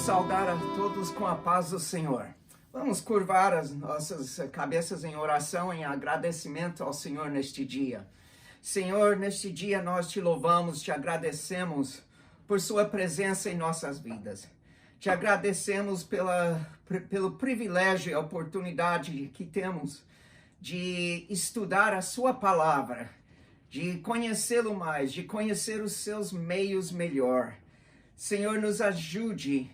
saudar a todos com a paz do Senhor. Vamos curvar as nossas cabeças em oração, em agradecimento ao Senhor neste dia. Senhor, neste dia nós te louvamos, te agradecemos por sua presença em nossas vidas. Te agradecemos pelo privilégio e a oportunidade que temos de estudar a sua palavra, de conhecê-lo mais, de conhecer os seus meios melhor. Senhor, nos ajude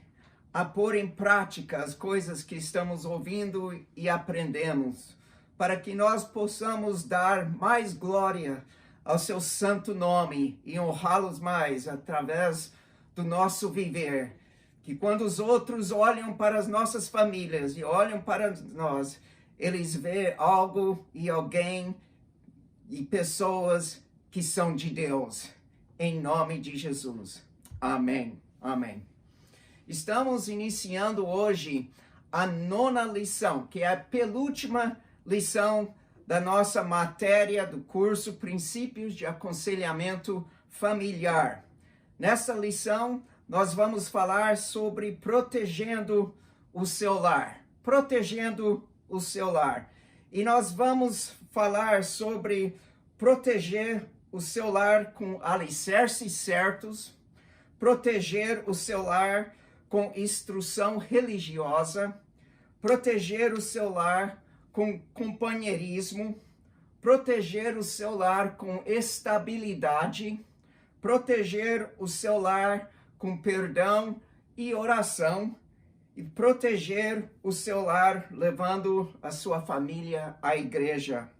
a pôr em prática as coisas que estamos ouvindo e aprendemos, para que nós possamos dar mais glória ao seu santo nome e honrá-los mais através do nosso viver. Que quando os outros olham para as nossas famílias e olham para nós, eles veem algo e alguém e pessoas que são de Deus. Em nome de Jesus. Amém. Amém. Estamos iniciando hoje a 9ª lição, que é a penúltima lição da nossa matéria do curso Princípios de Aconselhamento Familiar. Nessa lição, nós vamos falar sobre protegendo o seu lar. Protegendo o seu lar. E nós vamos falar sobre proteger o seu lar com alicerces certos, proteger o seu lar com instrução religiosa, proteger o seu lar com companheirismo, proteger o seu lar com estabilidade, proteger o seu lar com perdão e oração, e proteger o seu lar levando a sua família à igreja.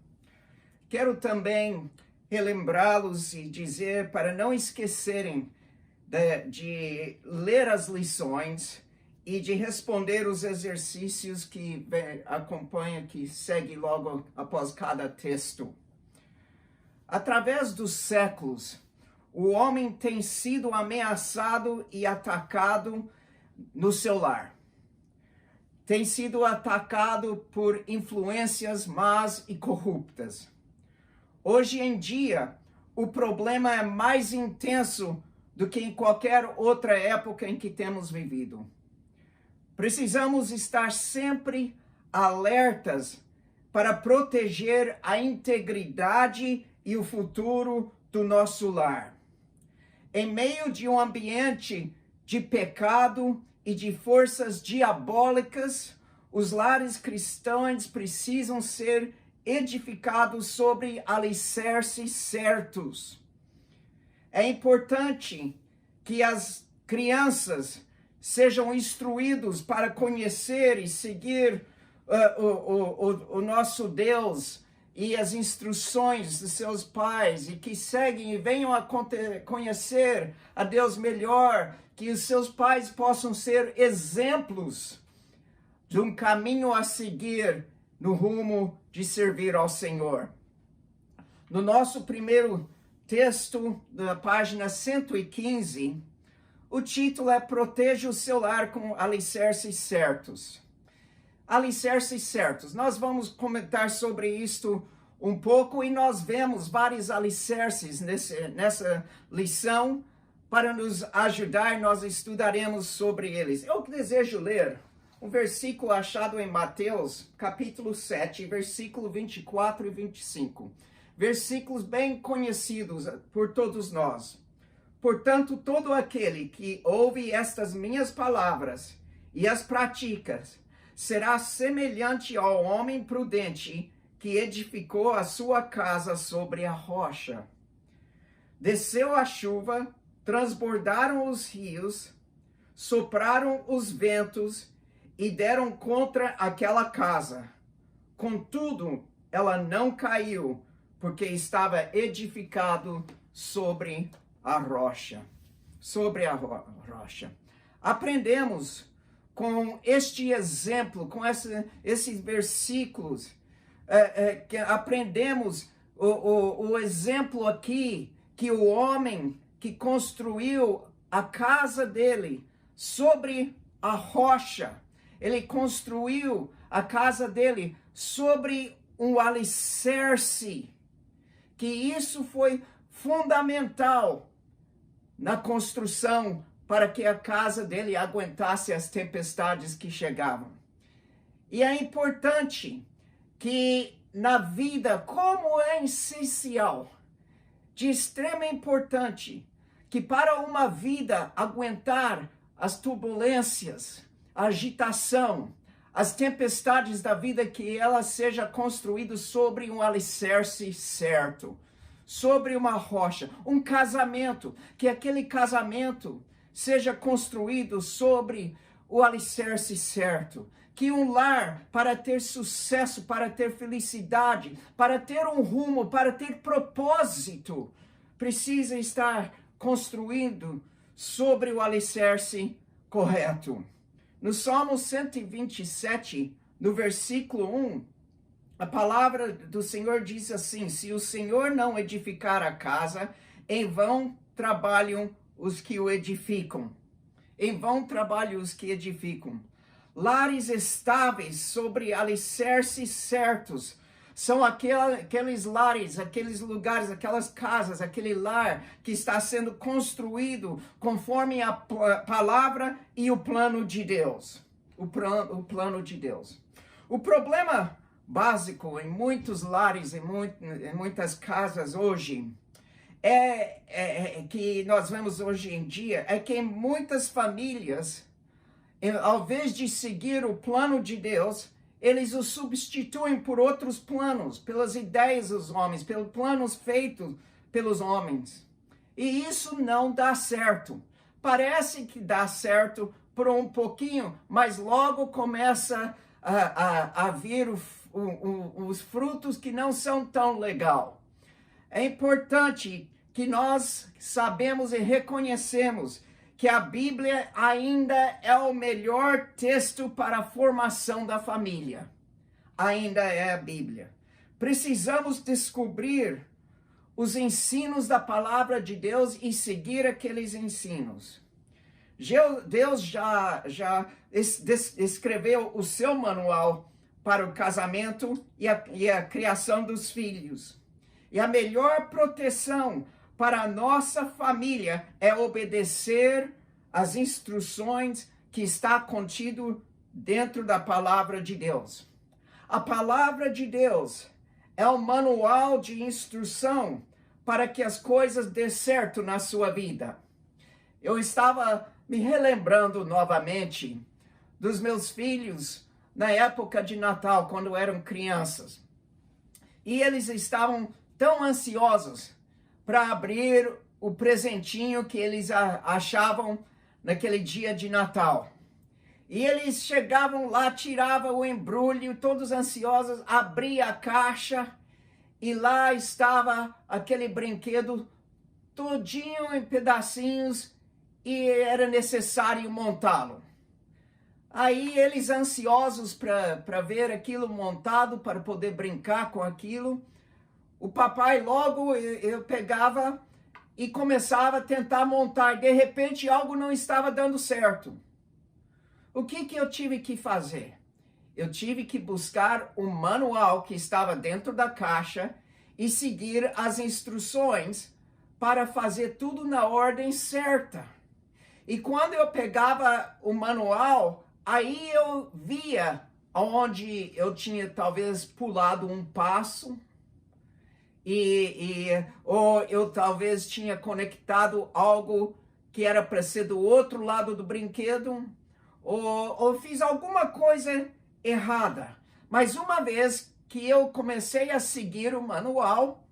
Quero também relembrá-los e dizer para não esquecerem de ler as lições e de responder os exercícios que acompanham, que segue logo após cada texto. Através dos séculos, o homem tem sido ameaçado e atacado no seu lar. Tem sido atacado por influências más e corruptas. Hoje em dia, o problema é mais intenso do que em qualquer outra época em que temos vivido. Precisamos estar sempre alertas para proteger a integridade e o futuro do nosso lar. Em meio de um ambiente de pecado e de forças diabólicas, os lares cristãos precisam ser edificados sobre alicerces certos. É importante que as crianças sejam instruídos para conhecer e seguir o nosso Deus e as instruções de seus pais, e que seguem e venham a conhecer a Deus melhor, que os seus pais possam ser exemplos de um caminho a seguir no rumo de servir ao Senhor. No nosso primeiro texto da página 115, o título é Proteja o seu lar com alicerces certos. Alicerces certos. Nós vamos comentar sobre isto um pouco e nós vemos vários alicerces nessa lição. Para nos ajudar, nós estudaremos sobre eles. Eu desejo ler um versículo achado em Mateus, capítulo 7, versículo 24 e 25. Versículos bem conhecidos por todos nós. Portanto, todo aquele que ouve estas minhas palavras e as pratica, será semelhante ao homem prudente que edificou a sua casa sobre a rocha. Desceu a chuva, transbordaram os rios, sopraram os ventos e deram contra aquela casa. Contudo, ela não caiu, porque estava edificado sobre a rocha. Sobre a rocha. Aprendemos com este exemplo, com esses versículos, que aprendemos o exemplo aqui, que o homem que construiu a casa dele sobre a rocha, ele construiu a casa dele sobre um alicerce, que isso foi fundamental na construção para que a casa dele aguentasse as tempestades que chegavam. E é importante que na vida, como é essencial, de extrema importância, que para uma vida aguentar as turbulências, a agitação, as tempestades da vida, que ela seja construída sobre um alicerce certo, sobre uma rocha, um casamento, que aquele casamento seja construído sobre o alicerce certo, que um lar, para ter sucesso, para ter felicidade, para ter um rumo, para ter propósito, precisa estar construído sobre o alicerce correto. No Salmo 127, no versículo 1, a palavra do Senhor diz assim: se o Senhor não edificar a casa, em vão trabalham os que o edificam. Em vão trabalham os que edificam. Lares estáveis sobre alicerces certos são aqueles lares, aqueles lugares, aquelas casas, aquele lar que está sendo construído conforme a palavra e o plano de Deus. O plano de Deus. O problema básico em muitos lares, em muitas casas hoje, que nós vemos hoje em dia, é que em muitas famílias, ao invés de seguir o plano de Deus, eles o substituem por outros planos, pelas ideias dos homens, pelos planos feitos pelos homens. E isso não dá certo. Parece que dá certo por um pouquinho, mas logo começa a vir os frutos que não são tão legal. É importante que nós sabemos e reconhecemos que a Bíblia ainda é o melhor texto para a formação da família. Ainda é a Bíblia. Precisamos descobrir os ensinos da palavra de Deus e seguir aqueles ensinos. Deus já escreveu o seu manual para o casamento e a criação dos filhos. E a melhor proteção para a nossa família é obedecer às instruções que está contido dentro da palavra de Deus. A palavra de Deus é o manual de instrução para que as coisas dê certo na sua vida. Eu estava me relembrando novamente dos meus filhos na época de Natal, quando eram crianças. E eles estavam tão ansiosos para abrir o presentinho que eles achavam naquele dia de Natal. E eles chegavam lá, tiravam o embrulho, todos ansiosos, abria a caixa e lá estava aquele brinquedo todinho em pedacinhos e era necessário montá-lo. Aí eles ansiosos para ver aquilo montado, para poder brincar com aquilo, o papai logo eu pegava e começava a tentar montar. De repente algo não estava dando certo. O que eu tive que fazer? Eu tive que buscar o manual que estava dentro da caixa e seguir as instruções para fazer tudo na ordem certa. E quando eu pegava o manual, aí eu via onde eu tinha talvez pulado um passo, ou eu talvez tinha conectado algo que era para ser do outro lado do brinquedo, ou fiz alguma coisa errada. Mas uma vez que eu comecei a seguir o manual,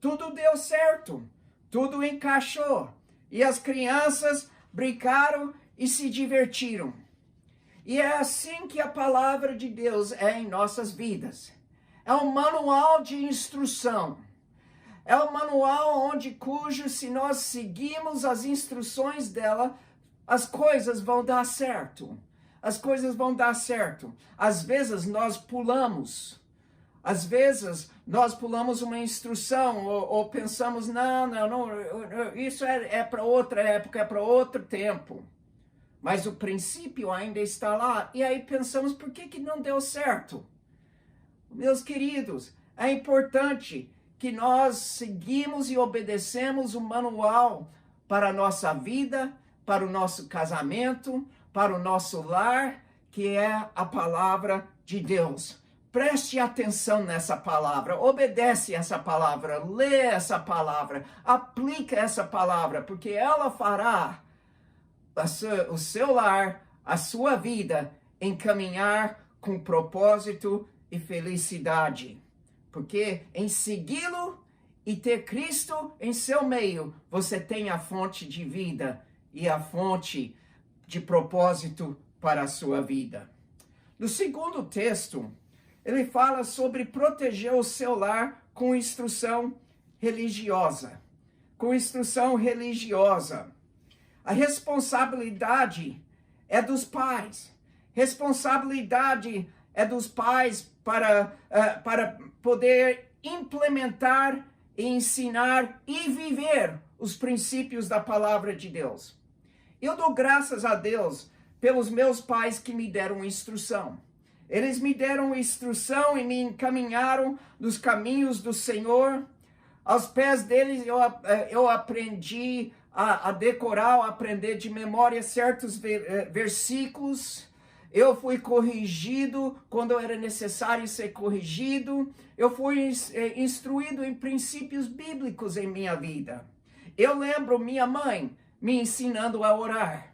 tudo deu certo, tudo encaixou. E as crianças brincaram e se divertiram. E é assim que a palavra de Deus é em nossas vidas. É um manual de instrução. É um manual se nós seguirmos as instruções dela, as coisas vão dar certo. As coisas vão dar certo. Às vezes nós pulamos. Às vezes nós pulamos uma instrução ou pensamos, não, isso é para outra época, é para outro tempo. Mas o princípio ainda está lá. E aí pensamos, por que não deu certo? Meus queridos, é importante que nós seguimos e obedecemos o manual para a nossa vida, para o nosso casamento, para o nosso lar, que é a palavra de Deus. Preste atenção nessa palavra, obedece essa palavra, lê essa palavra, aplica essa palavra, porque ela fará o seu lar, a sua vida, encaminhar com propósito e felicidade. Porque em segui-lo e ter Cristo em seu meio, você tem a fonte de vida e a fonte de propósito para a sua vida. No segundo texto, ele fala sobre proteger o seu lar com instrução religiosa. Com instrução religiosa. A responsabilidade é dos pais. Responsabilidade é dos pais para poder implementar, ensinar e viver os princípios da palavra de Deus. Eu dou graças a Deus pelos meus pais que me deram instrução. Eles me deram instrução e me encaminharam nos caminhos do Senhor. Aos pés deles eu aprendi a decorar, a aprender de memória certos versículos. Eu fui corrigido quando era necessário ser corrigido. Eu fui instruído em princípios bíblicos em minha vida. Eu lembro minha mãe me ensinando a orar.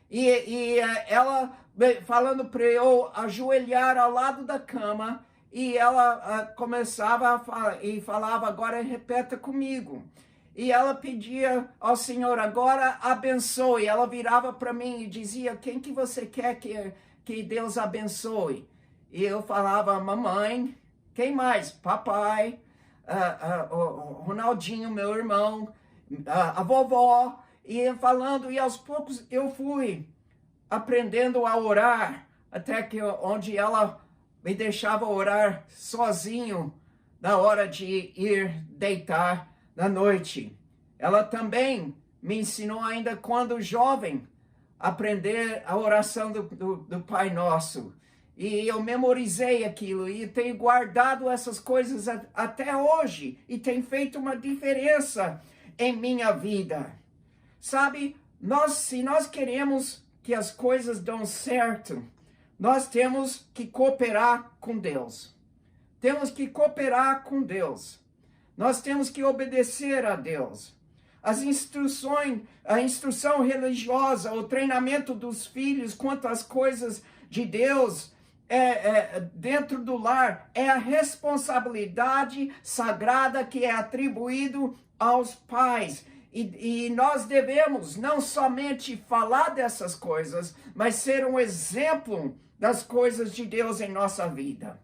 E ela falando para eu ajoelhar ao lado da cama, e ela começava a falar, e falava, agora repeta comigo. E ela pedia ao Senhor, agora abençoe. Ela virava para mim e dizia, quem que você quer que Deus abençoe? E eu falava, mamãe, quem mais? Papai, o Ronaldinho, meu irmão, a vovó. E falando, e aos poucos eu fui aprendendo a orar, até que onde ela me deixava orar sozinho na hora de ir deitar na noite. Ela também me ensinou ainda quando jovem a aprender a oração do Pai Nosso. E eu memorizei aquilo e tenho guardado essas coisas até hoje e tem feito uma diferença em minha vida. Sabe, se nós queremos que as coisas dão certo, nós temos que cooperar com Deus. Temos que cooperar com Deus. Nós temos que obedecer a Deus. As instruções, a instrução religiosa, o treinamento dos filhos quanto às coisas de Deus dentro do lar é a responsabilidade sagrada que é atribuído aos pais. E nós devemos não somente falar dessas coisas, mas ser um exemplo das coisas de Deus em nossa vida.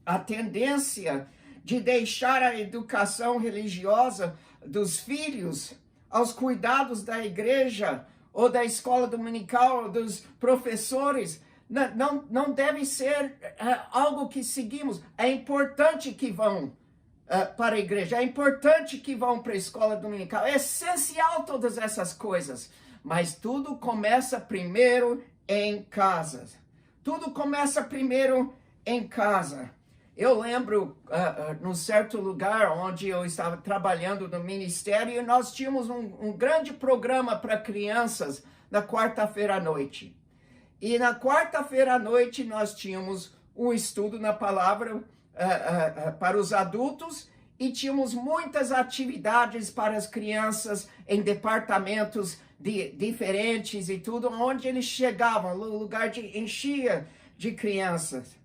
A tendência de deixar a educação religiosa dos filhos aos cuidados da igreja ou da escola dominical, ou dos professores, não deve ser algo que seguimos. É importante que vão para a igreja, é importante que vão para a escola dominical, é essencial todas essas coisas, mas tudo começa primeiro em casa. Tudo começa primeiro em casa. Eu lembro, num certo lugar onde eu estava trabalhando no ministério, e nós tínhamos um grande programa para crianças na quarta-feira à noite. E na quarta-feira à noite nós tínhamos um estudo na palavra para os adultos e tínhamos muitas atividades para as crianças em departamentos diferentes e tudo, onde eles chegavam, no lugar de enchia de crianças.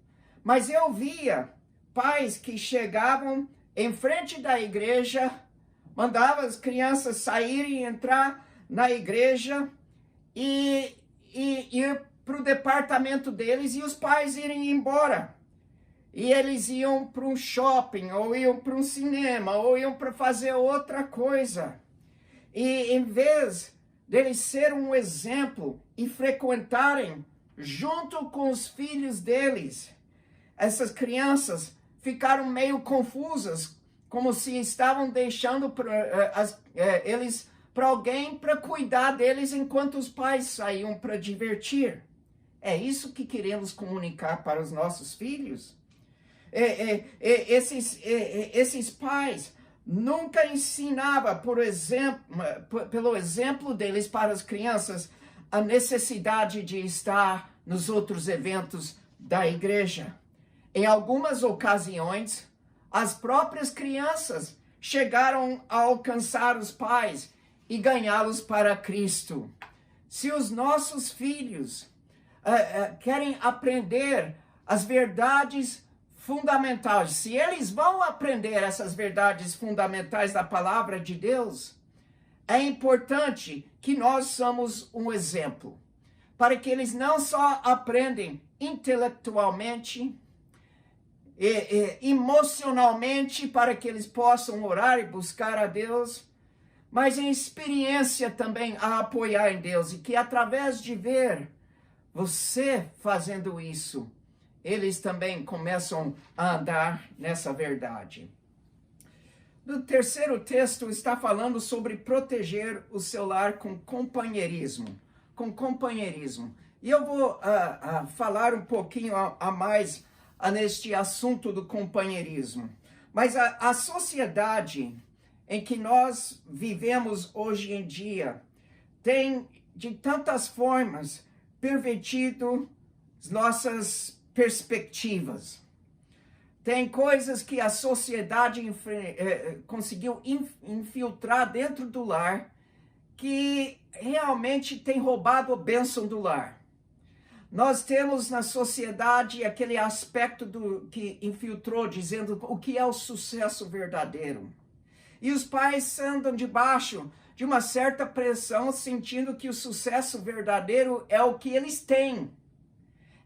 Mas eu via pais que chegavam em frente da igreja, mandavam as crianças saírem e entrar na igreja e ir para o departamento deles e os pais irem embora. E eles iam para um shopping, ou iam para um cinema, ou iam para fazer outra coisa. E em vez deles serem um exemplo e frequentarem junto com os filhos deles, essas crianças ficaram meio confusas, como se estavam deixando eles para alguém para cuidar deles enquanto os pais saíam para divertir. É isso que queremos comunicar para os nossos filhos? Esses pais nunca ensinava, pelo exemplo deles para as crianças, a necessidade de estar nos outros eventos da igreja. Em algumas ocasiões, as próprias crianças chegaram a alcançar os pais e ganhá-los para Cristo. Se os nossos filhos querem aprender as verdades fundamentais, se eles vão aprender essas verdades fundamentais da palavra de Deus, é importante que nós somos um exemplo, para que eles não só aprendem intelectualmente, emocionalmente, para que eles possam orar e buscar a Deus, mas em experiência também a apoiar em Deus, e que através de ver você fazendo isso, eles também começam a andar nessa verdade. No terceiro texto está falando sobre proteger o seu lar com companheirismo. E eu vou falar um pouquinho a mais neste assunto do companheirismo. Mas a sociedade em que nós vivemos hoje em dia tem de tantas formas pervertido as nossas perspectivas. Tem coisas que a sociedade conseguiu infiltrar dentro do lar que realmente tem roubado a bênção do lar. Nós temos na sociedade aquele aspecto que infiltrou, dizendo o que é o sucesso verdadeiro. E os pais andam debaixo de uma certa pressão, sentindo que o sucesso verdadeiro é o que eles têm.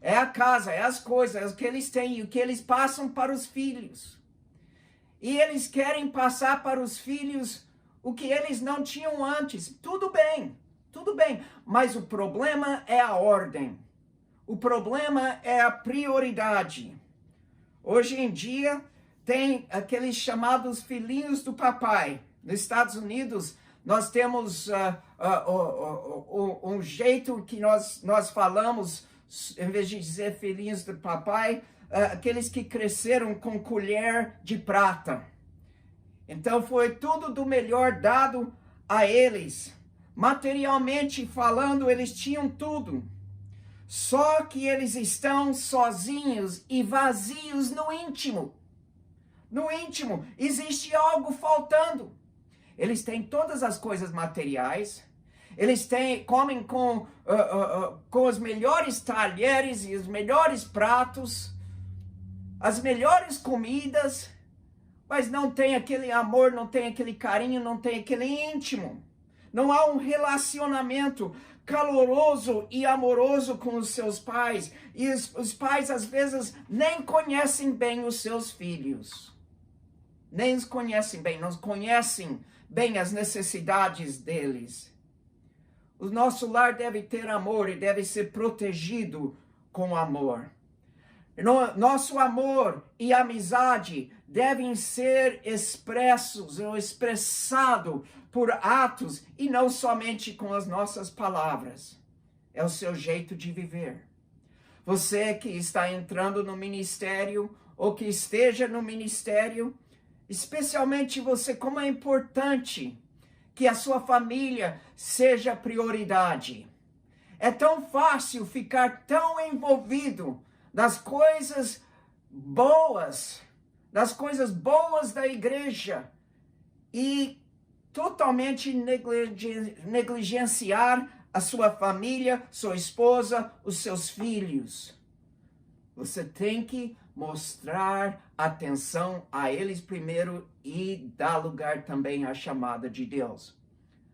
É a casa, é as coisas, é o que eles têm e o que eles passam para os filhos. E eles querem passar para os filhos o que eles não tinham antes. Tudo bem, mas o problema é a ordem. O problema é a prioridade. Hoje em dia, tem aqueles chamados filhinhos do papai. Nos Estados Unidos, nós temos um jeito que nós falamos, em vez de dizer filhinhos do papai, aqueles que cresceram com colher de prata. Então foi tudo do melhor dado a eles. Materialmente falando, eles tinham tudo. Só que eles estão sozinhos e vazios no íntimo. No íntimo, existe algo faltando. Eles têm todas as coisas materiais, eles comem com os melhores talheres e os melhores pratos, as melhores comidas, mas não tem aquele amor, não tem aquele carinho, não tem aquele íntimo. Não há um relacionamento caloroso e amoroso com os seus pais. E os pais, às vezes, nem conhecem bem os seus filhos. Nem os conhecem bem, não conhecem bem as necessidades deles. O nosso lar deve ter amor e deve ser protegido com amor. Nosso amor e amizade devem ser expressos ou expressados por atos e não somente com as nossas palavras. É o seu jeito de viver. Você que está entrando no ministério ou que esteja no ministério, especialmente você, como é importante que a sua família seja prioridade. É tão fácil ficar tão envolvido nas coisas boas da igreja e totalmente negligenciar a sua família, sua esposa, os seus filhos. Você tem que mostrar atenção a eles primeiro e dar lugar também à chamada de Deus.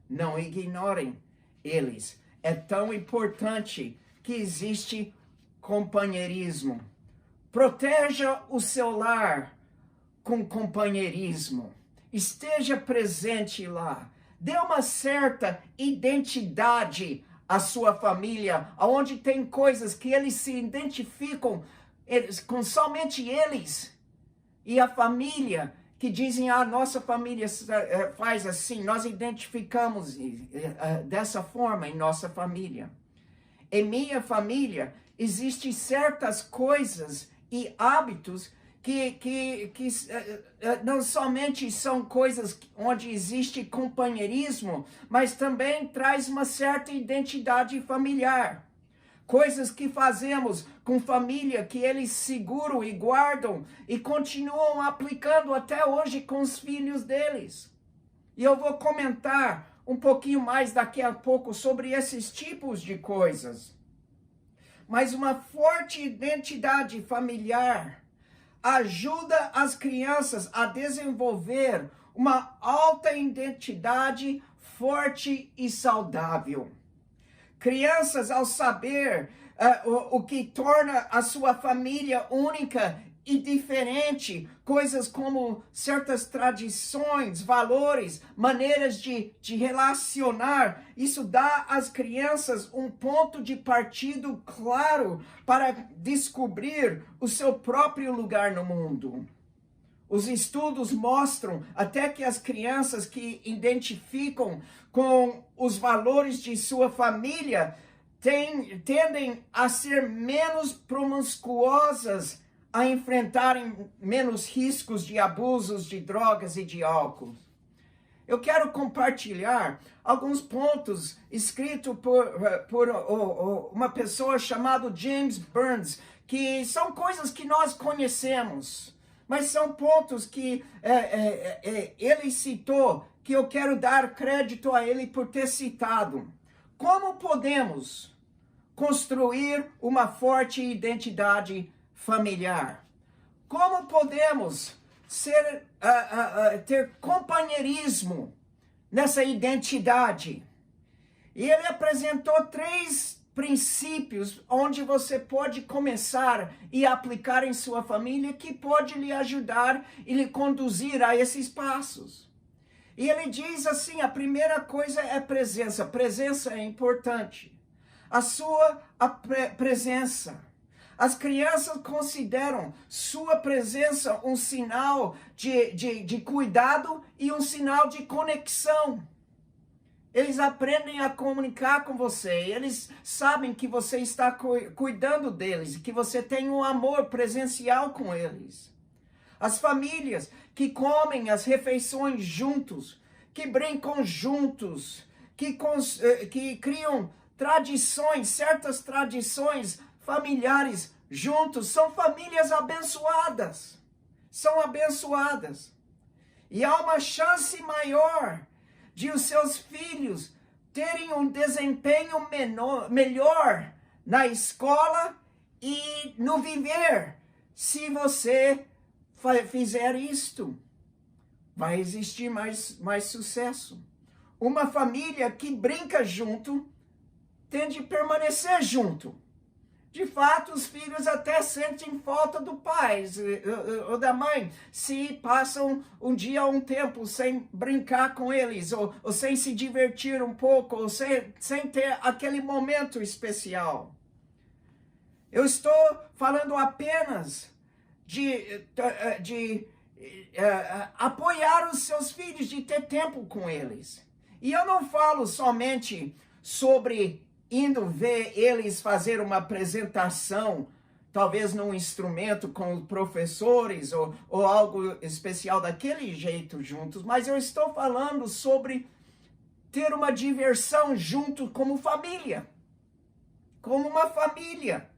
Não ignorem eles. É tão importante que existe companheirismo. Proteja o seu lar com companheirismo. Esteja presente lá. Dê uma certa identidade à sua família, onde tem coisas que eles se identificam com somente eles. E a família que dizem, nossa família faz assim, nós identificamos dessa forma em nossa família. Em minha família, existem certas coisas e hábitos não somente são coisas onde existe companheirismo, mas também traz uma certa identidade familiar. Coisas que fazemos com família, que eles seguram e guardam e continuam aplicando até hoje com os filhos deles. E eu vou comentar um pouquinho mais daqui a pouco sobre esses tipos de coisas. Mas uma forte identidade familiar ajuda as crianças a desenvolver uma alta identidade forte e saudável. Crianças, ao saber o que torna a sua família única e diferente, coisas como certas tradições, valores, maneiras de relacionar, isso dá às crianças um ponto de partida claro para descobrir o seu próprio lugar no mundo. Os estudos mostram até que as crianças que identificam com os valores de sua família tendem a ser menos promiscuosas, a enfrentarem menos riscos de abusos de drogas e de álcool. Eu quero compartilhar alguns pontos escritos por uma pessoa chamada James Burns, que são coisas que nós conhecemos, mas são pontos que ele citou, que eu quero dar crédito a ele por ter citado. Como podemos construir uma forte identidade familiar? Como podemos ter companheirismo nessa identidade? E ele apresentou 3 princípios onde você pode começar e aplicar em sua família, que pode lhe ajudar e lhe conduzir a esses passos. E ele diz assim, a primeira coisa é presença. Presença é importante. A sua presença. As crianças consideram sua presença um sinal de cuidado e um sinal de conexão. Eles aprendem a comunicar com você, eles sabem que você está cuidando deles, que você tem um amor presencial com eles. As famílias que comem as refeições juntos, que brincam juntos, que criam tradições, certas tradições familiares juntos, são famílias abençoadas. São abençoadas. E há uma chance maior de os seus filhos terem um desempenho melhor na escola e no viver. Se você fizer isto, vai existir mais sucesso. Uma família que brinca junto tende a permanecer junto. De fato, os filhos até sentem falta do pai ou da mãe se passam um tempo sem brincar com eles, ou sem se divertir um pouco, ou sem ter aquele momento especial. Eu estou falando apenas de apoiar os seus filhos, de ter tempo com eles. E eu não falo somente sobre indo ver eles fazer uma apresentação, talvez num instrumento com professores ou algo especial daquele jeito juntos, mas eu estou falando sobre ter uma diversão junto como família, como uma família.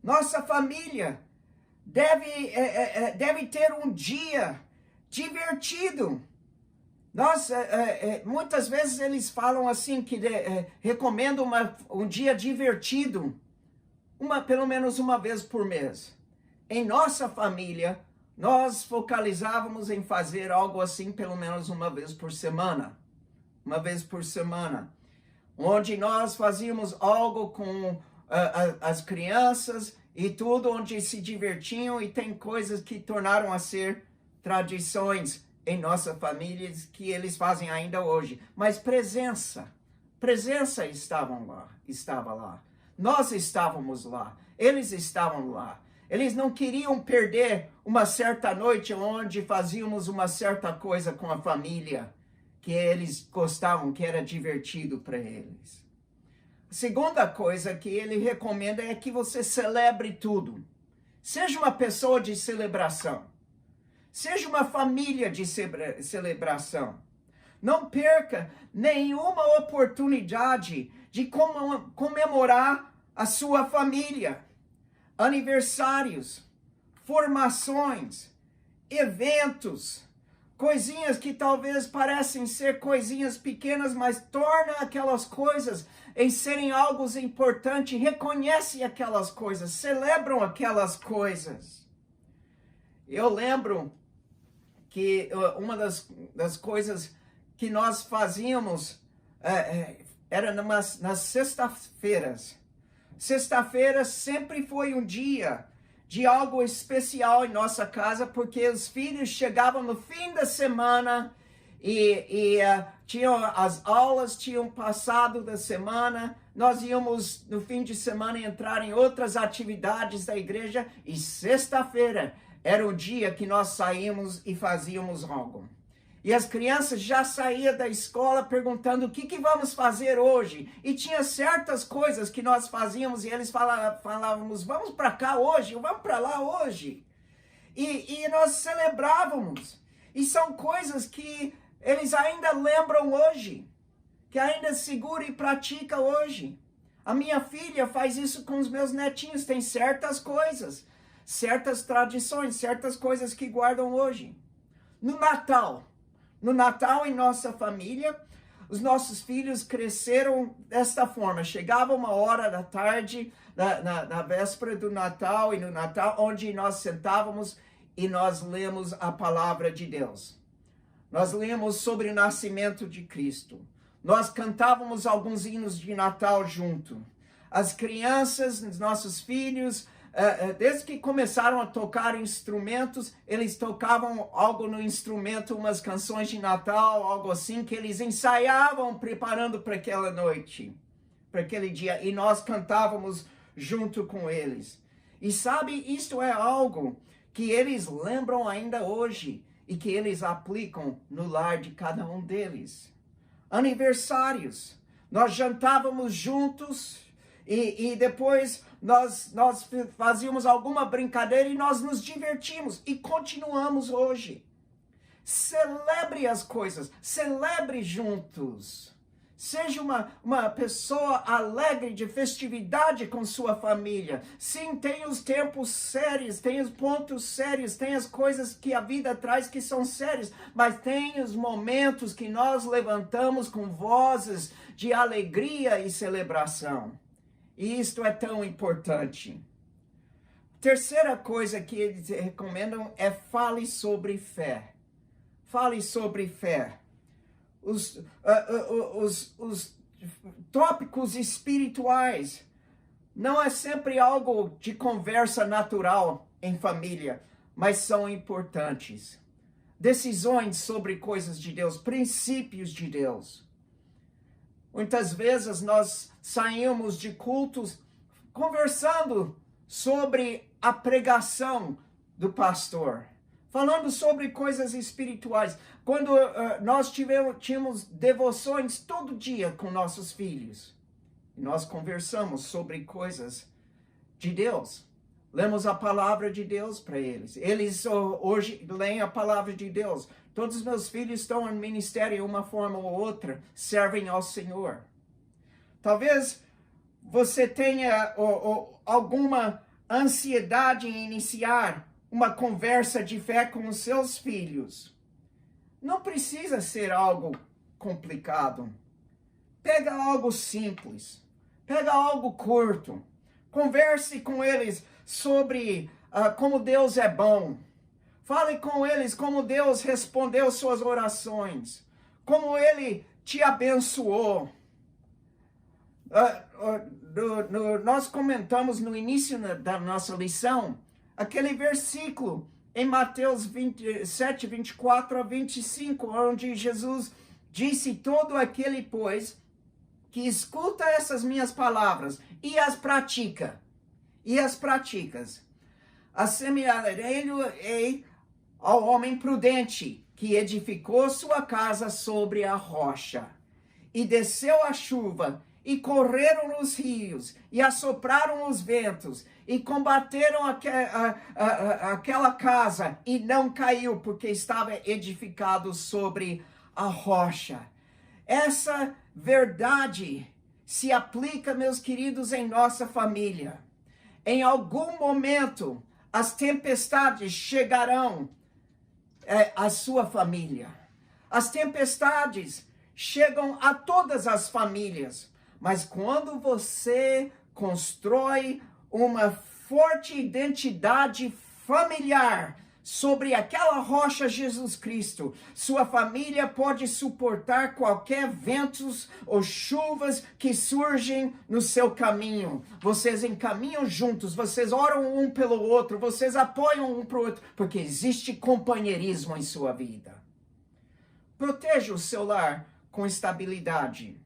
Nossa família deve ter um dia divertido. Muitas vezes eles falam assim, que recomendam um dia divertido, pelo menos uma vez por mês. Em nossa família, nós focalizávamos em fazer algo assim pelo menos uma vez por semana. Uma vez por semana. Onde nós fazíamos algo com as crianças e tudo, onde se divertiam, e tem coisas que tornaram a ser tradições em nossa família, que eles fazem ainda hoje. Mas presença estava lá. Nós estávamos lá. Eles estavam lá. Eles não queriam perder uma certa noite onde fazíamos uma certa coisa com a família que eles gostavam, que era divertido para eles. A segunda coisa que ele recomenda é que você celebre tudo. Seja uma pessoa de celebração. Seja uma família de celebração. Não perca nenhuma oportunidade de comemorar a sua família. Aniversários, formações, eventos, coisinhas que talvez parecem ser coisinhas pequenas, mas torna aquelas coisas em serem algo importante, reconhece aquelas coisas, celebram aquelas coisas. Eu lembro que uma das coisas que nós fazíamos era nas sextas-feiras. Sexta-feira sempre foi um dia de algo especial em nossa casa, porque os filhos chegavam no fim da semana e tinham as aulas, tinham passado da semana, nós íamos no fim de semana entrar em outras atividades da igreja e sexta-feira era o dia que nós saímos e fazíamos algo. E as crianças já saíam da escola perguntando o que vamos fazer hoje. E tinha certas coisas que nós fazíamos e eles falávamos, vamos para cá hoje, vamos para lá hoje. E nós celebrávamos. E são coisas que eles ainda lembram hoje, que ainda segura e pratica hoje. A minha filha faz isso com os meus netinhos, tem certas coisas, certas tradições, certas coisas que guardam hoje. No Natal, em nossa família, os nossos filhos cresceram desta forma. Chegava uma hora da tarde, na véspera do Natal e no Natal, onde nós sentávamos e nós lemos a palavra de Deus. Nós lemos sobre o nascimento de Cristo. Nós cantávamos alguns hinos de Natal junto. As crianças, os nossos filhos, desde que começaram a tocar instrumentos, eles tocavam algo no instrumento, umas canções de Natal, algo assim, que eles ensaiavam preparando para aquela noite, para aquele dia, e nós cantávamos junto com eles. E sabe, isto é algo que eles lembram ainda hoje e que eles aplicam no lar de cada um deles. Aniversários, nós jantávamos juntos e depois nós fazíamos alguma brincadeira e nós nos divertimos e continuamos hoje. Celebre as coisas, celebre juntos. Seja uma pessoa alegre de festividade com sua família. Sim, tem os tempos sérios, tem os pontos sérios, tem as coisas que a vida traz que são sérias, mas tem os momentos que nós levantamos com vozes de alegria e celebração. E isto é tão importante. Terceira coisa que eles recomendam é fale sobre fé. Fale sobre fé. Os tópicos espirituais não é sempre algo de conversa natural em família, mas são importantes. Decisões sobre coisas de Deus, princípios de Deus. Muitas vezes nós saímos de cultos conversando sobre a pregação do pastor, falando sobre coisas espirituais. Quando nós tínhamos devoções todo dia com nossos filhos, nós conversamos sobre coisas de Deus. Lemos a palavra de Deus para eles. Eles hoje leem a palavra de Deus. Todos os meus filhos estão no ministério de uma forma ou outra, servem ao Senhor. Talvez você tenha alguma ansiedade em iniciar uma conversa de fé com os seus filhos. Não precisa ser algo complicado. Pega algo simples. Pega algo curto. Converse com eles sobre como Deus é bom. Fale com eles como Deus respondeu suas orações. Como Ele te abençoou. Nós comentamos no início da nossa lição aquele versículo em Mateus 27, 24 a 25, onde Jesus disse: todo aquele, pois, que escuta essas minhas palavras e as praticas, assemelharei ao homem prudente que edificou sua casa sobre a rocha. E desceu a chuva, e correram nos rios, e assopraram os ventos, e combateram aquela casa, e não caiu, porque estava edificado sobre a rocha. Essa verdade se aplica, meus queridos, em nossa família. Em algum momento, as tempestades chegarão à sua família. As tempestades chegam a todas as famílias. Mas quando você constrói uma forte identidade familiar sobre aquela rocha Jesus Cristo, sua família pode suportar qualquer ventos ou chuvas que surgem no seu caminho. Vocês encaminham juntos, vocês oram um pelo outro, vocês apoiam um para o outro, porque existe companheirismo em sua vida. Proteja o seu lar com estabilidade.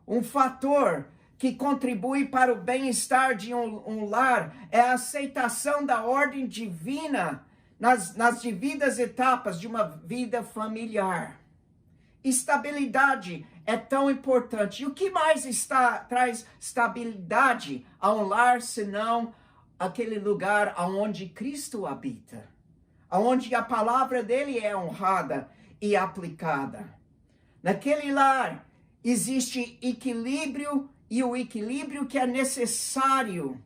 Um fator que contribui para o bem-estar de um lar é a aceitação da ordem divina nas devidas etapas de uma vida familiar. Estabilidade é tão importante. E o que mais traz estabilidade a um lar, senão aquele lugar onde Cristo habita? Onde a palavra dele é honrada e aplicada. Naquele lar existe equilíbrio, e o equilíbrio que é necessário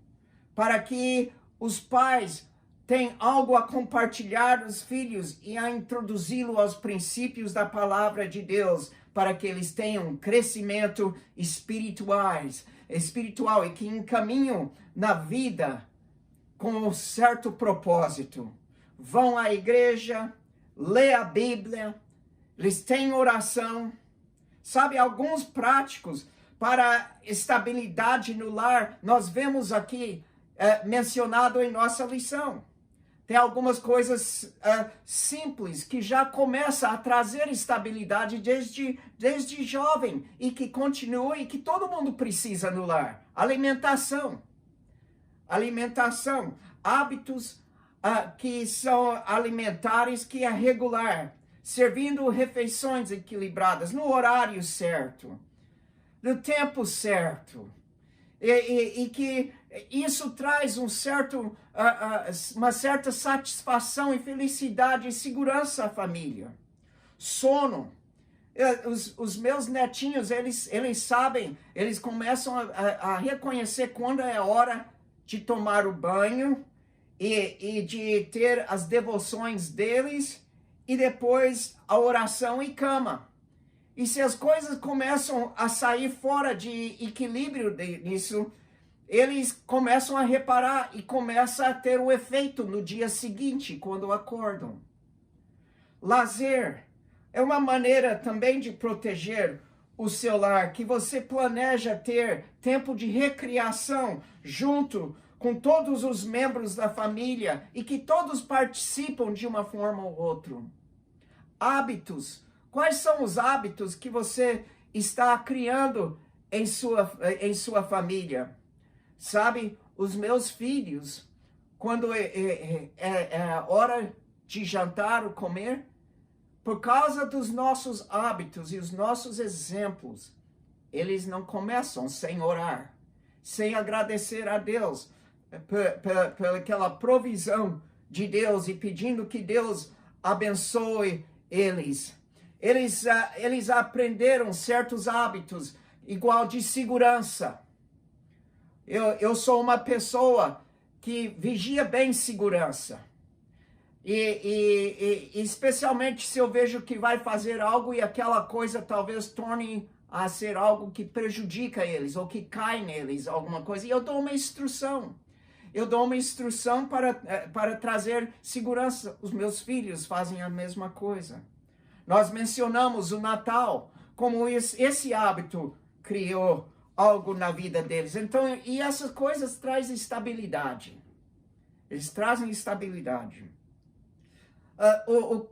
para que os pais tenham algo a compartilhar dos filhos e a introduzi-lo aos princípios da palavra de Deus, para que eles tenham crescimento espiritual e que encaminham na vida com um certo propósito. Vão à igreja, lê a Bíblia, eles têm oração. Sabe, alguns práticos para estabilidade no lar, nós vemos aqui mencionado em nossa lição. Tem algumas coisas simples que já começam a trazer estabilidade desde jovem e que continua e que todo mundo precisa no lar. Alimentação, hábitos que são alimentares, que é regular, servindo refeições equilibradas, no horário certo, no tempo certo, e que isso traz uma certa satisfação e felicidade e segurança à família. Sono. Os meus netinhos, eles sabem, eles começam a reconhecer quando é hora de tomar o banho e de ter as devoções deles, e depois a oração e cama. E se as coisas começam a sair fora de equilíbrio nisso, eles começam a reparar e começa a ter um efeito no dia seguinte, quando acordam. Lazer é uma maneira também de proteger o seu lar, que você planeja ter tempo de recreação junto com todos os membros da família e que todos participam de uma forma ou outra. Hábitos. Quais são os hábitos que você está criando em sua família? Sabe, os meus filhos, quando é hora de jantar ou comer, por causa dos nossos hábitos e os nossos exemplos, eles não começam sem orar, sem agradecer a Deus por aquela provisão de Deus e pedindo que Deus abençoe eles. Eles aprenderam certos hábitos, igual de segurança. Eu sou uma pessoa que vigia bem segurança. E especialmente se eu vejo que vai fazer algo e aquela coisa talvez torne a ser algo que prejudica eles ou que cai neles, alguma coisa. E eu dou uma instrução. Eu dou uma instrução para trazer segurança. Os meus filhos fazem a mesma coisa. Nós mencionamos o Natal, como esse hábito criou algo na vida deles. Então, e essas coisas trazem estabilidade. Eles trazem estabilidade.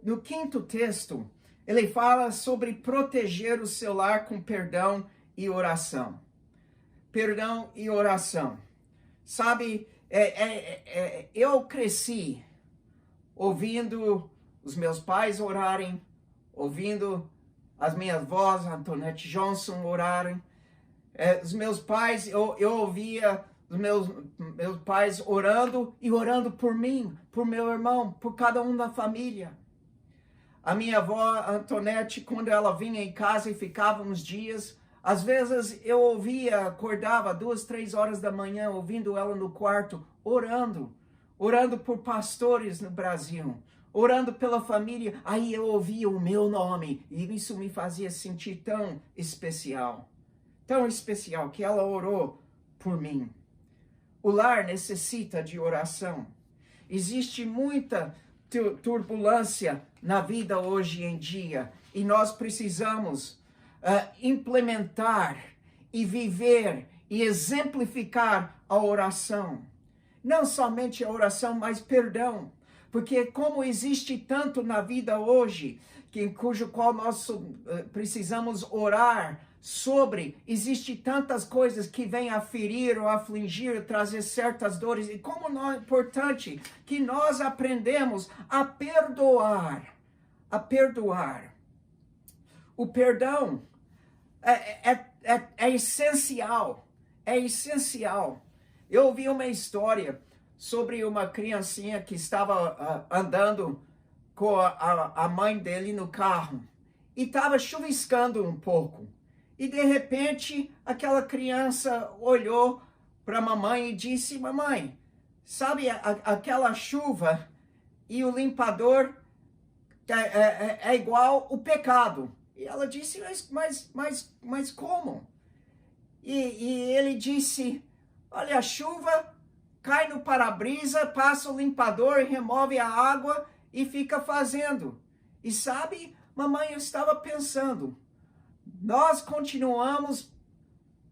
No quinto texto, ele fala sobre proteger o seu lar com perdão e oração. Perdão e oração. Sabe, eu cresci ouvindo os meus pais orarem, ouvindo as minhas avós, Antoinette Johnson, orarem. Os meus pais, eu ouvia os meus pais orando e orando por mim, por meu irmão, por cada um da família. A minha avó Antonete, quando ela vinha em casa e ficava uns dias, às vezes eu ouvia, acordava 2, 3 horas da manhã, ouvindo ela no quarto, orando por pastores no Brasil, orando pela família. Aí eu ouvia o meu nome e isso me fazia sentir tão especial que ela orou por mim. O lar necessita de oração. Existe muita turbulência na vida hoje em dia e nós precisamos implementar e viver e exemplificar a oração. Não somente a oração, mas perdão. Porque como existe tanto na vida hoje, cujo qual nós precisamos orar sobre, existe tantas coisas que vêm a ferir ou afligir, trazer certas dores, e como é importante que nós aprendemos a perdoar, O perdão é essencial, Eu ouvi uma história sobre uma criancinha que estava andando com a mãe dele no carro, e estava chuviscando um pouco. E de repente, aquela criança olhou para a mamãe e disse: mamãe, sabe aquela chuva e o limpador é igual o pecado? E ela disse: mas como? E ele disse: olha, a chuva cai no para-brisa, passa o limpador, remove a água e fica fazendo. E sabe, mamãe, eu estava pensando, nós continuamos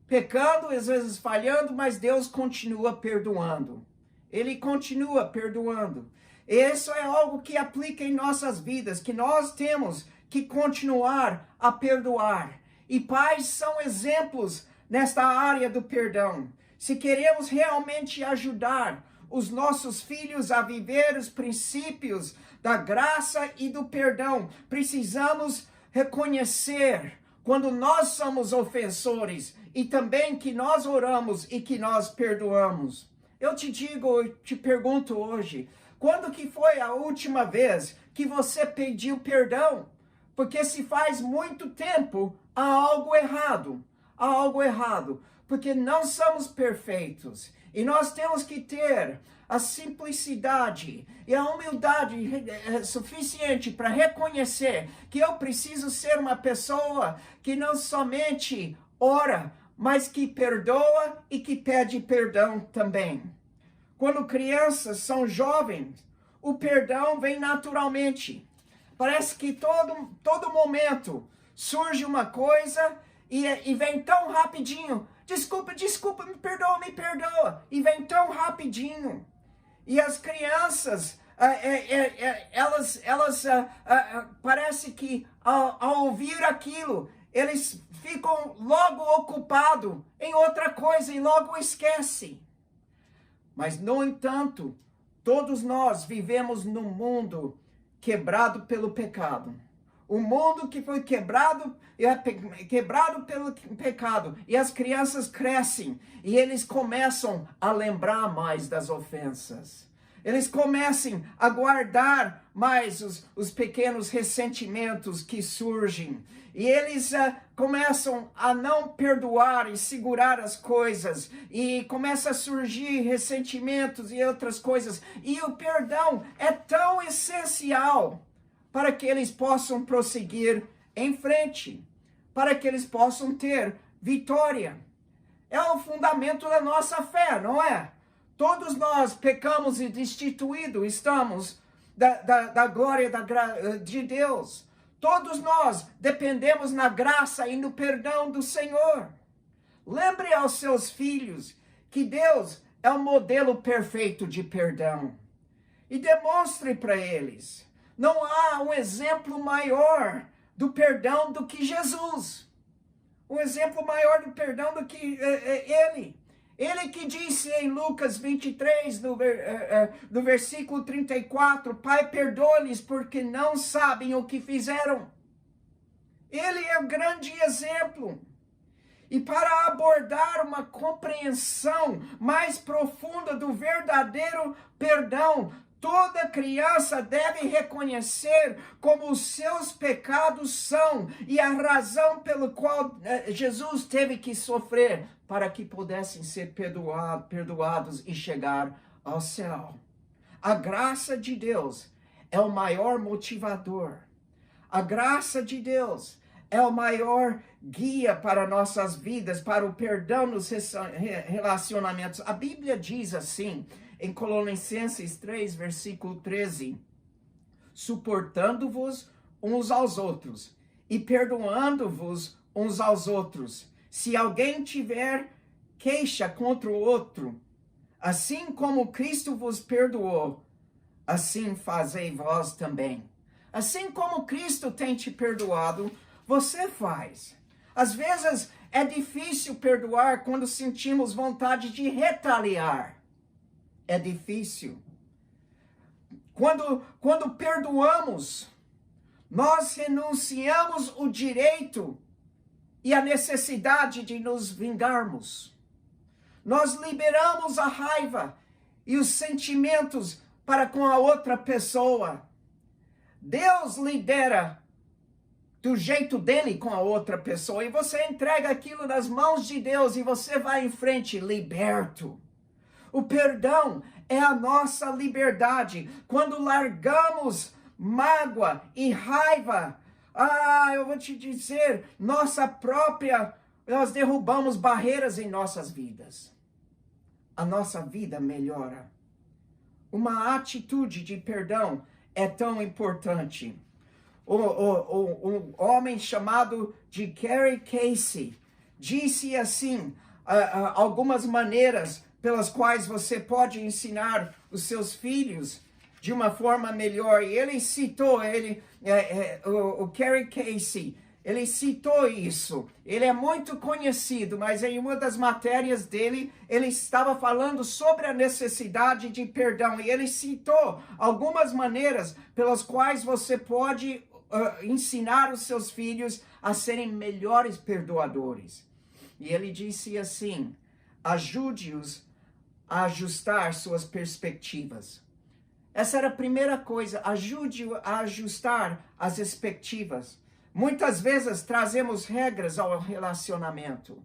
pecando, às vezes falhando, mas Deus continua perdoando. Ele continua perdoando. Isso é algo que aplica em nossas vidas, que nós temos que continuar a perdoar. E pais são exemplos nesta área do perdão. Se queremos realmente ajudar os nossos filhos a viver os princípios da graça e do perdão, precisamos reconhecer quando nós somos ofensores e também que nós oramos e que nós perdoamos. Eu te pergunto hoje, quando que foi a última vez que você pediu perdão? Porque se faz muito tempo, há algo errado, porque não somos perfeitos e nós temos que ter a simplicidade e a humildade suficiente para reconhecer que eu preciso ser uma pessoa que não somente ora, mas que perdoa e que pede perdão também. Quando crianças são jovens, o perdão vem naturalmente. Parece que todo momento surge uma coisa e vem tão rapidinho. Desculpa, me perdoa. E vem tão rapidinho. E as crianças, elas parece que ao ouvir aquilo, eles ficam logo ocupados em outra coisa e logo esquecem. Mas, no entanto, todos nós vivemos num mundo quebrado pelo pecado. O mundo que foi quebrado pelo pecado. E as crianças crescem e eles começam a lembrar mais das ofensas. Eles começam a guardar mais os pequenos ressentimentos que surgem. E eles começam a não perdoar e segurar as coisas. E começa a surgir ressentimentos e outras coisas. E o perdão é tão essencial para que eles possam prosseguir em frente, para que eles possam ter vitória. É o fundamento da nossa fé, não é? Todos nós pecamos e destituídos estamos da glória de Deus. Todos nós dependemos na graça e no perdão do Senhor. Lembre aos seus filhos que Deus é o modelo perfeito de perdão. E demonstre para eles. Não há um exemplo maior do perdão do que Jesus. Um exemplo maior do perdão do que Ele. Ele que disse em Lucas 23, no versículo 34, Pai, perdoa-lhes porque não sabem o que fizeram. Ele é um grande exemplo. E para abordar uma compreensão mais profunda do verdadeiro perdão, toda criança deve reconhecer como os seus pecados são e a razão pela qual Jesus teve que sofrer para que pudessem ser perdoados e chegar ao céu. A graça de Deus é o maior motivador. A graça de Deus é o maior guia para nossas vidas, para o perdão nos relacionamentos. A Bíblia diz assim, em Colossenses 3, versículo 13, suportando-vos uns aos outros e perdoando-vos uns aos outros. Se alguém tiver queixa contra o outro, assim como Cristo vos perdoou, assim fazei vós também. Assim como Cristo tem te perdoado, você faz. Às vezes é difícil perdoar quando sentimos vontade de retaliar. É difícil. Quando perdoamos, nós renunciamos o direito e a necessidade de nos vingarmos. Nós liberamos a raiva e os sentimentos para com a outra pessoa. Deus lidera do jeito dele com a outra pessoa e você entrega aquilo nas mãos de Deus e você vai em frente liberto. O perdão é a nossa liberdade. Quando largamos mágoa e raiva, eu vou te dizer, nós derrubamos barreiras em nossas vidas. A nossa vida melhora. Uma atitude de perdão é tão importante. Um homem chamado de Gary Casey disse assim, algumas maneiras pelas quais você pode ensinar os seus filhos de uma forma melhor. E ele citou, o Gary Casey, ele citou isso. Ele é muito conhecido, mas em uma das matérias dele, ele estava falando sobre a necessidade de perdão. E ele citou algumas maneiras pelas quais você pode ensinar os seus filhos a serem melhores perdoadores. E ele disse assim, ajude-os a ajustar suas perspectivas. Essa era a primeira coisa, ajude-o a ajustar as perspectivas. Muitas vezes trazemos regras ao relacionamento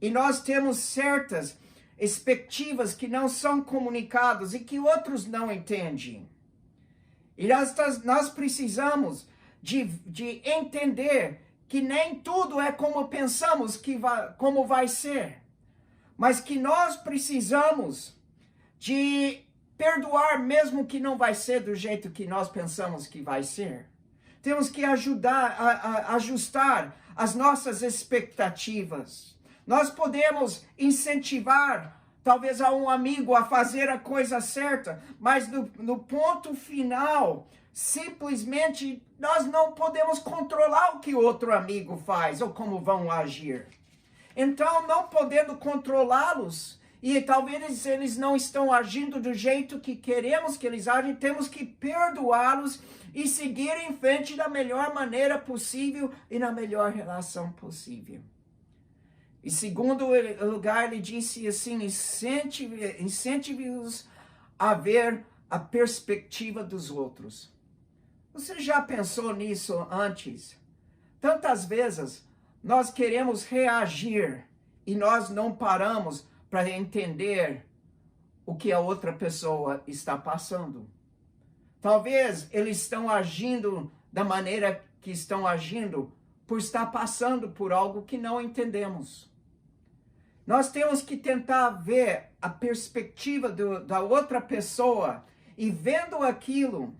e nós temos certas expectativas que não são comunicadas e que outros não entendem. E nós precisamos de entender que nem tudo é como pensamos como vai ser, mas que nós precisamos de perdoar mesmo que não vai ser do jeito que nós pensamos que vai ser. Temos que ajustar as nossas expectativas. Nós podemos incentivar, talvez, a um amigo a fazer a coisa certa, mas no ponto final, simplesmente, nós não podemos controlar o que outro amigo faz ou como vão agir. Então, não podendo controlá-los, e talvez eles não estão agindo do jeito que queremos que eles agem, temos que perdoá-los e seguir em frente da melhor maneira possível e na melhor relação possível. Em segundo lugar, ele disse assim, incentive-os a ver a perspectiva dos outros. Você já pensou nisso antes? Tantas vezes nós queremos reagir e nós não paramos para entender o que a outra pessoa está passando. Talvez eles estão agindo da maneira que estão agindo por estar passando por algo que não entendemos. Nós temos que tentar ver a perspectiva da outra pessoa e vendo aquilo,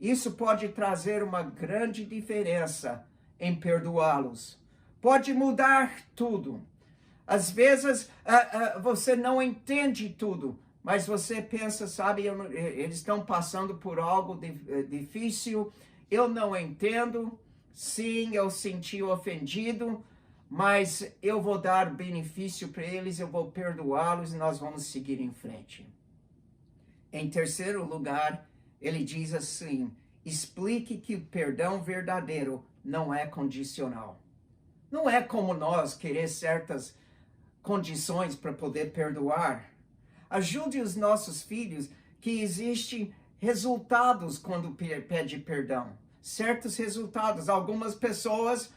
isso pode trazer uma grande diferença em perdoá-los. Pode mudar tudo. Às vezes você não entende tudo, mas você pensa, sabe, eles estão passando por algo difícil, eu não entendo, sim, eu senti ofendido, mas eu vou dar benefício para eles, eu vou perdoá-los e nós vamos seguir em frente. Em terceiro lugar, ele diz assim, explique que o perdão verdadeiro não é condicional. Não é como nós querer certas condições para poder perdoar. Ajude os nossos filhos que existem resultados quando pede perdão. Certos resultados. Algumas pessoas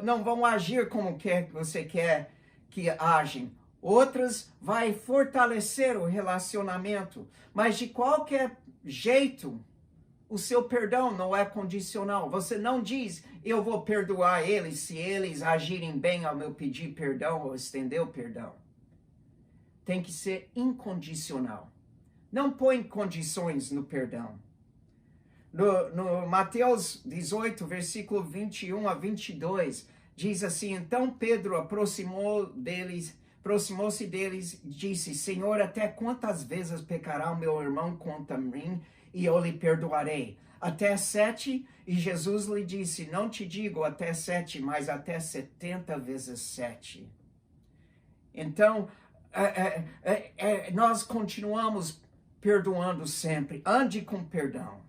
não vão agir como você quer que agem. Outras vai fortalecer o relacionamento. Mas de qualquer jeito, o seu perdão não é condicional. Você não diz, eu vou perdoar eles se eles agirem bem ao meu pedir perdão ou estender o perdão. Tem que ser incondicional. Não põe condições no perdão. No Mateus 18, versículo 21 a 22, diz assim, então Pedro aproximou-se deles e disse, Senhor, até quantas vezes pecará o meu irmão contra mim e eu lhe perdoarei? Até 7? E Jesus lhe disse, não te digo até 7, mas até 70 vezes 7. Então, nós continuamos perdoando sempre. Ande com perdão.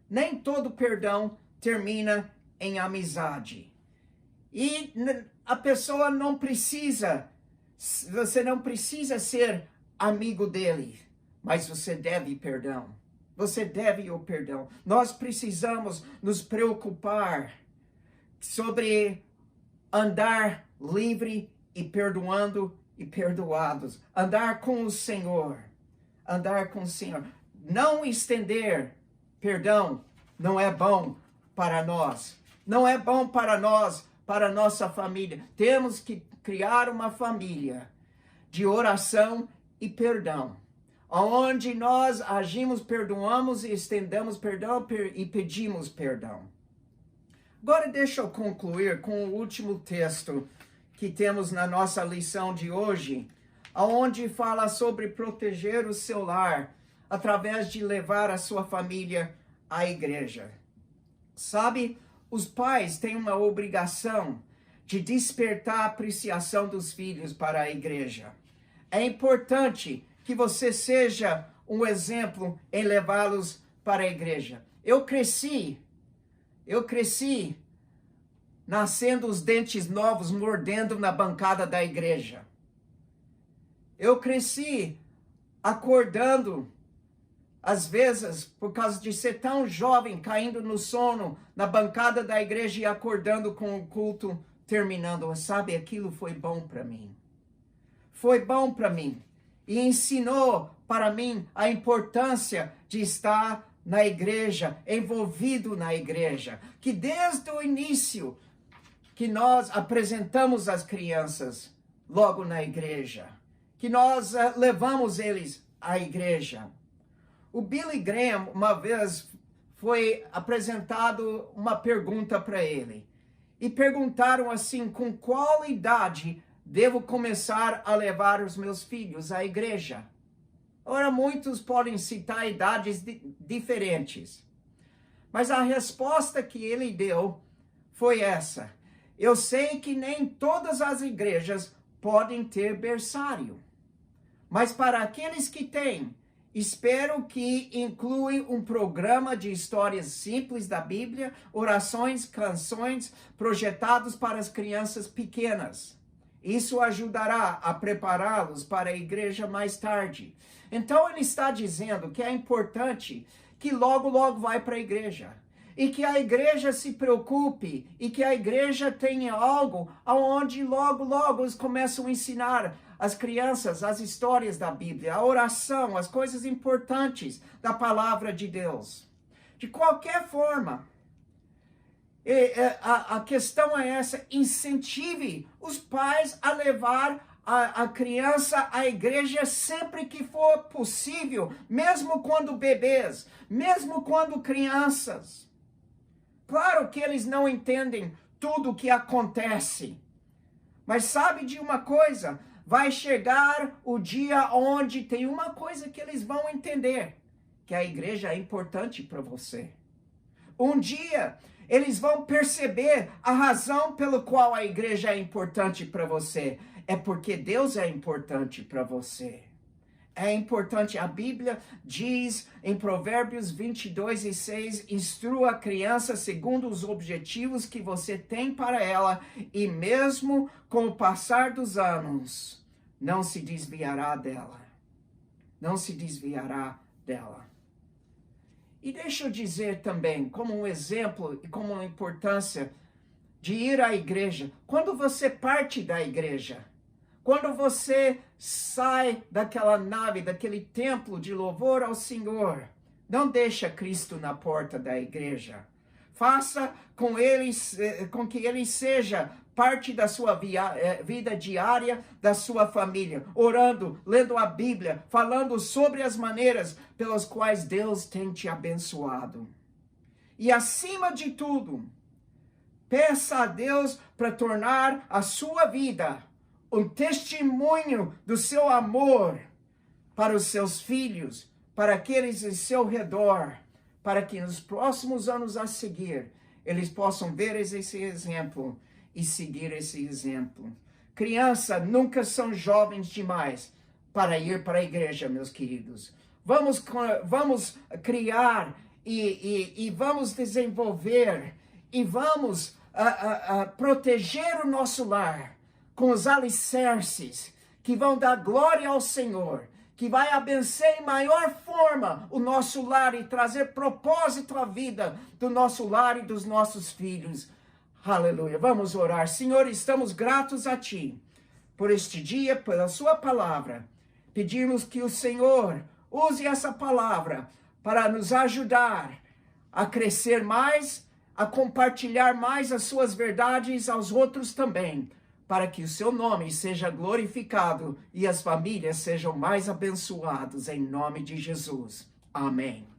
Nem todo perdão termina em amizade. E a pessoa não precisa, você não precisa ser amigo dele, mas você deve perdão. Você deve o perdão. Nós precisamos nos preocupar sobre andar livre e perdoando e perdoados. Andar com o Senhor. Andar com o Senhor. Não estender perdão não é bom para nós. Não é bom para nós, para nossa família. Temos que criar uma família de oração e perdão. Onde nós agimos, perdoamos e estendamos perdão e pedimos perdão. Agora deixa eu concluir com o último texto que temos na nossa lição de hoje, onde fala sobre proteger o seu lar através de levar a sua família à igreja. Sabe, os pais têm uma obrigação de despertar a apreciação dos filhos para a igreja. É importante que você seja um exemplo em levá-los para a igreja. Eu cresci nascendo os dentes novos, mordendo na bancada da igreja. Eu cresci acordando, às vezes, por causa de ser tão jovem, caindo no sono na bancada da igreja e acordando com o culto terminando. Sabe, aquilo foi bom para mim. Foi bom para mim. E ensinou para mim a importância de estar na igreja, envolvido na igreja. Que desde o início que nós apresentamos as crianças logo na igreja. Que nós levamos eles à igreja. O Billy Graham, uma vez, foi apresentado uma pergunta para ele. E perguntaram assim, com qual idade devo começar a levar os meus filhos à igreja? Ora, muitos podem citar idades diferentes. Mas a resposta que ele deu foi essa. Eu sei que nem todas as igrejas podem ter berçário. Mas para aqueles que têm, espero que inclui um programa de histórias simples da Bíblia, orações, canções projetados para as crianças pequenas. Isso ajudará a prepará-los para a igreja mais tarde. Então ele está dizendo que é importante que logo vai para a igreja. E que a igreja se preocupe e que a igreja tenha algo onde logo eles começam a ensinar as crianças as histórias da Bíblia, a oração, as coisas importantes da palavra de Deus. De qualquer forma, a questão é essa, incentive os pais a levar a criança à igreja sempre que for possível, mesmo quando bebês, mesmo quando crianças. Claro que eles não entendem tudo o que acontece, mas sabe de uma coisa? Vai chegar o dia onde tem uma coisa que eles vão entender, que a igreja é importante para você. Um dia eles vão perceber a razão pela qual a igreja é importante para você. É porque Deus é importante para você. é importante. A Bíblia diz em Provérbios 22:6, instrua a criança segundo os objetivos que você tem para ela, e mesmo com o passar dos anos, não se desviará dela. Não se desviará dela. E deixa eu dizer também, como um exemplo e como uma importância de ir à igreja. Quando você parte da igreja, quando você sai daquela nave, daquele templo de louvor ao Senhor, não deixa Cristo na porta da igreja. Faça com que ele seja parte da sua vida diária, da sua família, orando, lendo a Bíblia, falando sobre as maneiras pelas quais Deus tem te abençoado. E acima de tudo, peça a Deus para tornar a sua vida um testemunho do seu amor para os seus filhos, para aqueles em seu redor, para que nos próximos anos a seguir, eles possam ver esse exemplo e seguir esse exemplo. Crianças nunca são jovens demais para ir para a igreja, meus queridos. Vamos criar e vamos desenvolver e vamos proteger o nosso lar com os alicerces que vão dar glória ao Senhor, que vai abençoar em maior forma o nosso lar e trazer propósito à vida do nosso lar e dos nossos filhos. Aleluia. Vamos orar. Senhor, estamos gratos a Ti por este dia, pela Sua palavra. Pedimos que o Senhor use essa palavra para nos ajudar a crescer mais, a compartilhar mais as Suas verdades aos outros também, para que o Seu nome seja glorificado e as famílias sejam mais abençoadas em nome de Jesus. Amém.